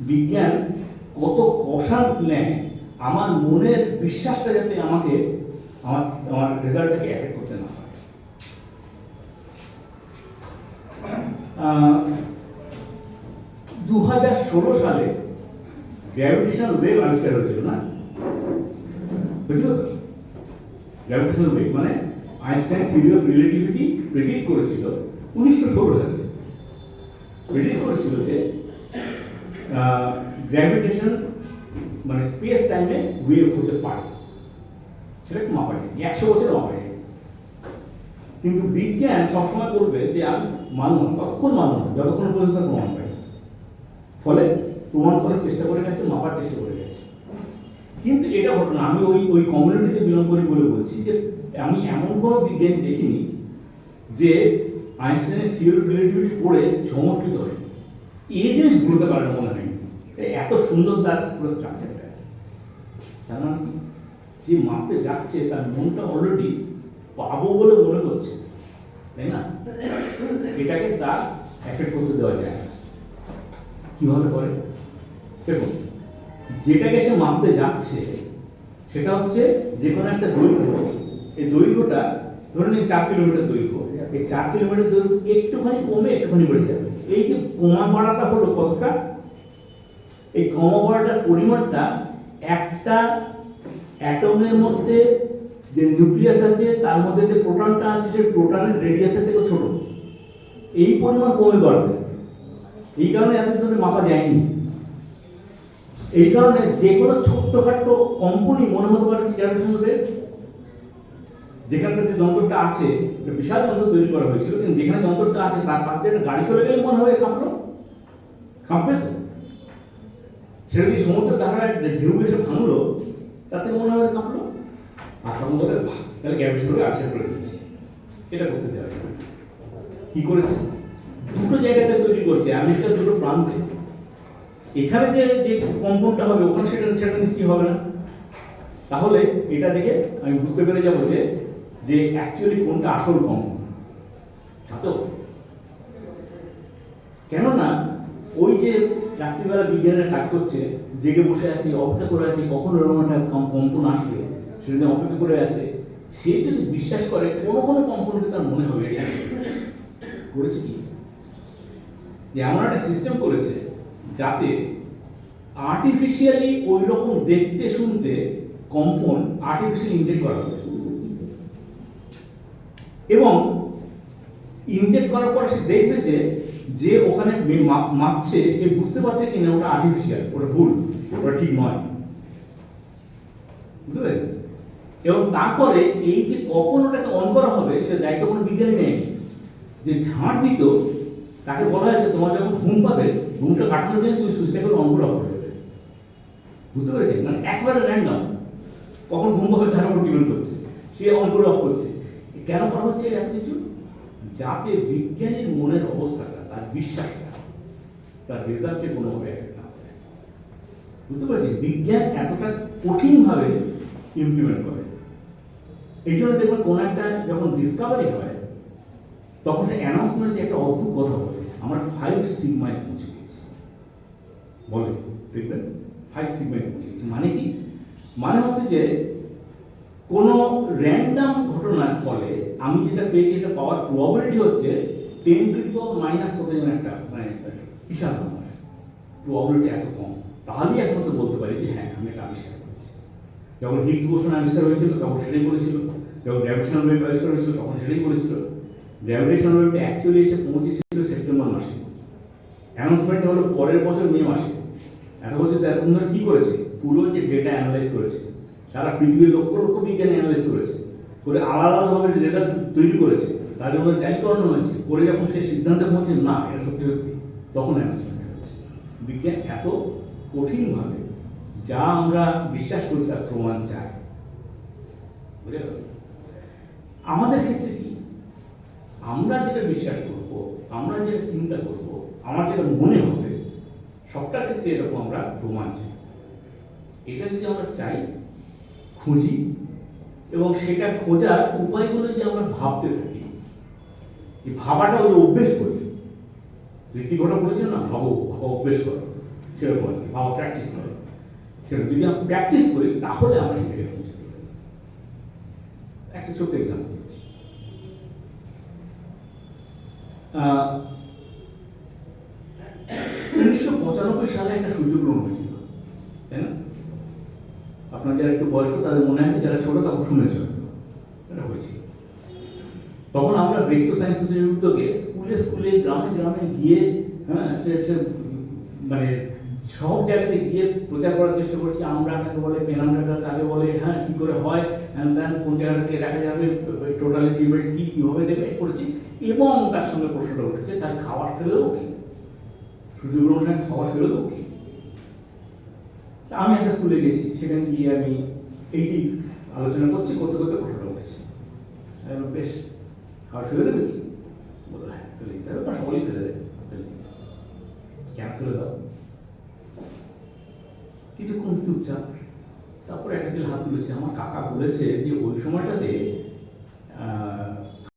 বিজ্ঞান কত কষান নেয় আমার মনের বিশ্বাসটা যাতে আমাকে আমার আমার রেজাল্টটাকে অ্যাফেক্ট করতে না পারে। 2016 সালে গ্র্যাভিটেশনাল ওয়েভ আবিষ্কার হয়েছিল না? বুঝলো তো? গ্র্যাভিটেশনাল ওয়েভ মানে Einstein theory of relativity predict করেছিল 1916 সালে। প্রেডিক্ট করেছিল যে গ্র্যাভিটেশন মানে স্পেস টাইমে ওয়েভ হতে পারে, সেটা মাপা যায় 100 বছর মাপা যায়। কিন্তু বিজ্ঞান সবসময় বলবে যে আমি মানব না, ততক্ষণ মানব না যতক্ষণ পর্যন্ত প্রমাণ পাই। ফলে প্রমাণ করার চেষ্টা করে গেছে, মাপার চেষ্টা করে গেছে। কিন্তু এটা ঘটনা, আমি ওই কমিউনিটিতে বিলং করি বলে বলছি যে আমি এমন কোনো বিজ্ঞানী দেখিনি যে আইনস্টাইনের থিওরি অফ রিলেটিভিটি পড়ে চমৎকৃত হয়। এই জিনিস বলতে পারে না মনে হয়নি, এত সুন্দর তার পুরো স্ট্রাকচারটা। তার মানে কি, যে মাপতে যাচ্ছে তার মনটা অলরেডি পাবো বলে মনে করছে, তাই না? এটাকে তার এফেক্ট করতে দেওয়া যায় না। কিভাবে করে দেখুন, যেটাকে সে মাপতে যাচ্ছে সেটা হচ্ছে যে কোনো একটা দৈর্ঘ্য। এই দৈর্ঘ্যটা ধরে নিন 4 কিলোমিটার দৈর্ঘ্য। এই 4 কিলোমিটার দৈর্ঘ্য একটুখানি কমে একটুখানি বেড়ে যাবে। এই যে কমা বাড়াটা হলো কতটা, এই কমা বাড়াটার পরিমাণটা একটা অ্যাটমের মধ্যে যে নিউক্লিয়াস আছে তার মধ্যে যে প্রোটনটা আছে সেই প্রোটনের রেডিয়াসের থেকে ছোট, এই পরিমাণ কমে বাড়বে। এই কারণে এতদিন ধরে মাপা যায়নি। এই কারণে যে কোনো ছোট্টখাট্টো কম্পনই মনে হতে পারে কি গ্র্যাভিটেশনাল ওয়েভ। যেখানকার যে যন্ত্রটা আছে, বিশাল যন্ত্র তৈরি করা হয়েছিল, কিন্তু যেখানে যন্ত্রটা আছে তার পাশে একটা গাড়ি চলে গেলে মনে হবে কাঁপলো, কাঁপবে তো। সেটা যদি সমুদ্রের ধারায় ঢেউ এসে ভাঙলো তাতে মনে হবে কাঁপলো, আর তখন বলে তাহলে গ্র্যাভিটেশনাল ওয়েভ আবিষ্কার করে দিয়েছি। এটা করতে দেওয়া যাবে। কি করেছে? দুটো জায়গাতে তৈরি করছে, আমেরিকার দুটো প্রান্তে। এখানে যে যে কম্পনটা হবে ওখানে সেটা নিশ্চয়ই হবে না। তাহলে এটা দেখে আমি বুঝতে পেরে যাবো যে যে অ্যাকচুয়ালি কোনটা আসল কম্পন। তো কেননা ওই যে রাত্রিবেলা বিজ্ঞানীরা কাজ করছে, জেগে বসে আছে, অপেক্ষা করে আছে কখন এরকম একটা কম্পন আসবে, সেটা অপেক্ষা করে আছে। সে যদি বিশ্বাস করে কোনো কোনো কম্পনকে তার মনে হবে এটা করেছে কি, যে এমন একটা সিস্টেম করেছে যাতে আর্টিফিশিয়ালি ওই রকম দেখতে শুনতে কম্পন আর্টিফিশিয়ালি ইনজেক্ট করা হয়েছে, এবং ইনজেক্ট করার পরে সে দেখবে যে যে ওখানে মাপছে সে বুঝতে পারছে কিনা ওটা আর্টিফিশিয়াল, ওটা ভুল, ওটা ঠিক নয়। বুঝতে পেরেছেন? এবং তারপরে এই যে কখন ওটাকে অন করা হবে সে দায়িত্ব কোনো বিজ্ঞানী নেই। যে ঝাঁট দিত তাকে বলা হয়েছে তোমার যখন ঘুম পাবে ঘুমটা কাটানোর জন্য তুমি সুইচটা করে অন করে অফ করে দেবে। বুঝতে পেরেছেন? মানে একবারে র্যান্ডম কখন ঘুম পাবে তার উপর ডিপেন্ড করছে, সে অন করে অফ করছে। কেন করা হচ্ছে এত কিছু? যাতে বিজ্ঞানীর মনের অবস্থাটা, তার বিশ্বাসটা, তার রেজাল্টে কোনোভাবে এফেক্ট না করে। বুঝতে পেরেছেন? বিজ্ঞান এতটা কঠিনভাবে ইমপ্লিমেন্ট করে। এই জন্য দেখবেন কোনো একটা যখন ডিসকাভারি হয় তখন সে অ্যানাউন্সমেন্টে একটা অদ্ভুত কথা বলে, আমরা 5 সিগমায় পৌঁছে গেছি বলে, দেখবেন 5 সিগমায় পৌঁছে গেছি। মানে কি? মানে হচ্ছে যে কোনো র্যান্ডম ঘটনার ফলে আমি যেটা পেয়েছি এটা পাওয়ার প্রবাবিলিটি হচ্ছে 10 টু দি পাওয়ার মাইনাস কত যেন একটা, মানে বিশাল নম্বর। প্রবাবিলিটি এত কম, তাহলেই একমাত্র বলতে পারি যে হ্যাঁ আমি এটা আবিষ্কার করেছি। যখন হিগস বোসন আবিষ্কার হয়েছিল তখন সেটাই বলেছিল, যখন গ্র্যাভিটেশনাল ওয়েভ আবিষ্কার হয়েছিল তখন সেটাই বলেছিল। গ্র্যাভিটেশনাল ওয়েভটা অ্যাকচুয়ালি এসে পৌঁছেছিল সেপ্টেম্বর মাসে, অ্যানাউন্সমেন্টটা হলো পরের বছর মে মাসে। এত বছর এতদিন ধরে কী করেছে? পুরো যে ডেটা অ্যানালাইজ করেছে, সারা পৃথিবীর লক্ষ লক্ষ বিজ্ঞানী অ্যানালাইজ করেছে, করে আলাদা আলাদাভাবে রেজাল্ট তৈরি করেছে, তার জন্য ট্রাই করানো হয়েছে, করে যখন সে সিদ্ধান্তে পৌঁছে না এটা সত্যি সত্যি, তখন অ্যানাউন্সমেন্ট হয়েছে। বিজ্ঞান এত কঠিনভাবে যা আমরা বিশ্বাস করি তার প্রমাণ চাই। বুঝে গেল? আমাদের ক্ষেত্রে কি, আমরা যেটা বিশ্বাস করব, আমরা যেটা চিন্তা করব, আমার যেটা মনে হবে, সবটার ক্ষেত্রে এরকম আমরা প্রমাণ চাই। এটা যদি আমরা চাই, খুঁজি, এবং সেটা খোঁজার উপায়গুলো যদি আমরা ভাবতে থাকি, এই ভাবাটা ওই অভ্যেস করি। রীতি ঘটা বলেছেন না, ভাবো ভাবা অভ্যেস করো, সেরকম আর কি, বাবা প্র্যাকটিস করে সেরকম যদি আমরা প্র্যাকটিস করি তাহলে আমরা সেটাকে পৌঁছতে পারি। একটা ছোট্ট এক্সাম্পল দিচ্ছি। 1995 সালে একটা সূর্যগ্রহণ হয়েছিল, তাই না? আপনার যারা একটু বয়স্ক তাদের মনে আছে, যারা ছোট তখন শুনেছে হয়তো এটা হয়েছিল। তখন আমরা ব্রেক সায়েন্স সোসাইটির উদ্যোগে স্কুলে স্কুলে গ্রামে গ্রামে গিয়ে, হ্যাঁ, মানে সব জায়গাতে গিয়ে প্রচার করার চেষ্টা করছি আমরা কাকে বলে, পেনান্ডার কাকে বলে, হ্যাঁ কী করে হয়, অ্যান্ড দেন কোন জায়গা থেকে দেখা যাবে, টোটালি ডিবেট কী কীভাবে দেবে করেছি। এবং তার সঙ্গে প্রশ্নটা উঠেছে তার খাবার ফেলে দেবো কি, সূর্যগ্রহণ সময় খাবার ফেলে দেবো কি। আমি একটা স্কুলে গেছি, সেখানে গিয়ে আমি এইটি আলোচনা করছি, করতে করতে প্রশ্নটা উঠেছে, বেশ খাবার ফেলে দেবে কি, বললো হ্যাঁ ফেলে দিতে হবে, বা সকলেই ফেলে দেবে, কেন ফেলে দাও। কিছুক্ষণ চুপচাপ, তারপরে একটা ছেলে হাত তুলেছে, আমার কাকা বলেছে যে ওই সময়টাতে